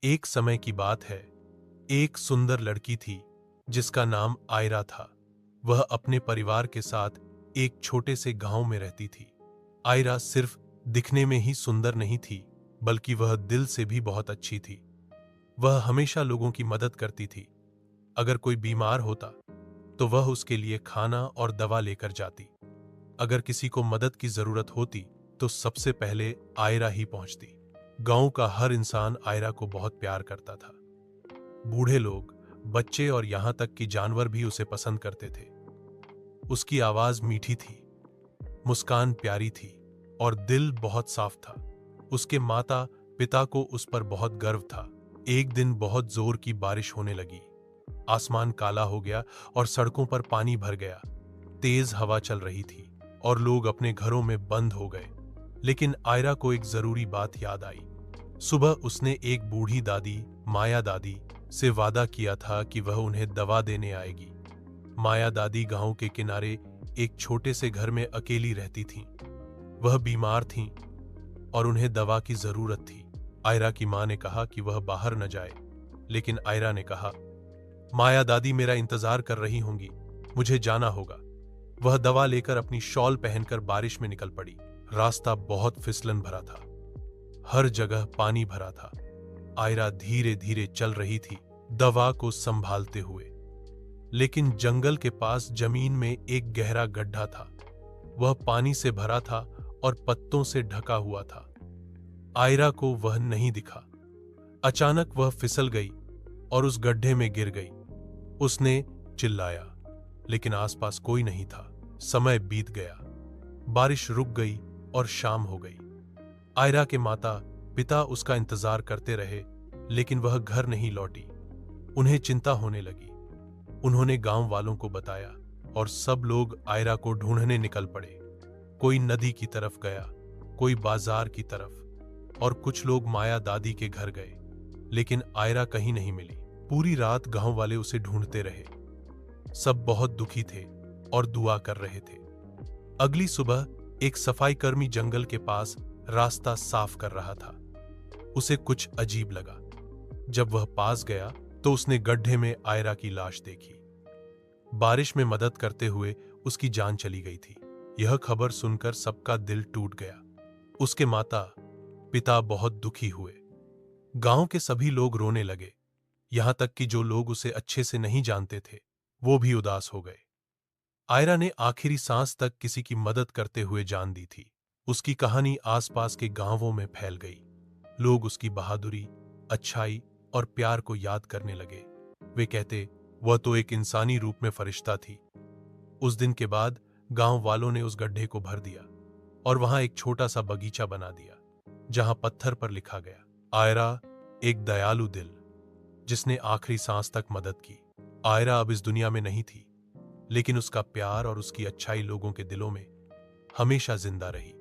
एक समय की बात है। एक सुंदर लड़की थी जिसका नाम आयरा था। वह अपने परिवार के साथ एक छोटे से गांव में रहती थी। आयरा सिर्फ दिखने में ही सुंदर नहीं थी, बल्कि वह दिल से भी बहुत अच्छी थी। वह हमेशा लोगों की मदद करती थी। अगर कोई बीमार होता तो वह उसके लिए खाना और दवा लेकर जाती। अगर किसी को मदद की जरूरत होती तो सबसे पहले आयरा ही पहुंचती। गांव का हर इंसान आयरा को बहुत प्यार करता था। बूढ़े लोग, बच्चे और यहां तक कि जानवर भी उसे पसंद करते थे। उसकी आवाज मीठी थी, मुस्कान प्यारी थी और दिल बहुत साफ था। उसके माता पिता को उस पर बहुत गर्व था। एक दिन बहुत जोर की बारिश होने लगी। आसमान काला हो गया और सड़कों पर पानी भर गया। तेज हवा चल रही थी और लोग अपने घरों में बंद हो गए। लेकिन आयरा को एक जरूरी बात याद आई। सुबह उसने एक बूढ़ी दादी, माया दादी, से वादा किया था कि वह उन्हें दवा देने आएगी। माया दादी गांव के किनारे एक छोटे से घर में अकेली रहती थीं। वह बीमार थीं और उन्हें दवा की जरूरत थी। आयरा की मां ने कहा कि वह बाहर न जाए, लेकिन आयरा ने कहा, माया दादी मेरा इंतजार कर रही होंगी, मुझे जाना होगा। वह दवा लेकर अपनी शॉल पहनकर बारिश में निकल पड़ी। रास्ता बहुत फिसलन भरा था, हर जगह पानी भरा था। आयरा धीरे धीरे चल रही थी, दवा को संभालते हुए। लेकिन जंगल के पास जमीन में एक गहरा गड्ढा था। वह पानी से भरा था और पत्तों से ढका हुआ था। आयरा को वह नहीं दिखा। अचानक वह फिसल गई और उस गड्ढे में गिर गई। उसने चिल्लाया, लेकिन आसपास कोई नहीं था। समय बीत गया, बारिश रुक गई और शाम हो गई। आयरा के माता पिता उसका इंतजार करते रहे, लेकिन वह घर नहीं लौटी। उन्हें चिंता होने लगी। उन्होंने गांव वालों को बताया और सब लोग आयरा को ढूंढने निकल पड़े। कोई नदी की तरफ गया, कोई बाजार की तरफ और कुछ लोग माया दादी के घर गए, लेकिन आयरा कहीं नहीं मिली। पूरी रात गांव वाले उसे ढूंढते रहे। सब बहुत दुखी थे और दुआ कर रहे थे। अगली सुबह एक सफाई कर्मी जंगल के पास रास्ता साफ कर रहा था। उसे कुछ अजीब लगा। जब वह पास गया तो उसने गड्ढे में आयरा की लाश देखी। बारिश में मदद करते हुए उसकी जान चली गई थी। यह खबर सुनकर सबका दिल टूट गया। उसके माता पिता बहुत दुखी हुए। गांव के सभी लोग रोने लगे, यहां तक कि जो लोग उसे अच्छे से नहीं जानते थे वो भी उदास हो गए। आयरा ने आखिरी सांस तक किसी की मदद करते हुए जान दी थी। उसकी कहानी आसपास के गांवों में फैल गई। लोग उसकी बहादुरी, अच्छाई और प्यार को याद करने लगे। वे कहते, वह तो एक इंसानी रूप में फरिश्ता थी। उस दिन के बाद गांव वालों ने उस गड्ढे को भर दिया और वहां एक छोटा सा बगीचा बना दिया, जहां पत्थर पर लिखा गया, आयरा एक दयालु दिल, जिसने आखिरी सांस तक मदद की। आयरा अब इस दुनिया में नहीं थी, लेकिन उसका प्यार और उसकी अच्छाई लोगों के दिलों में हमेशा जिंदा रही।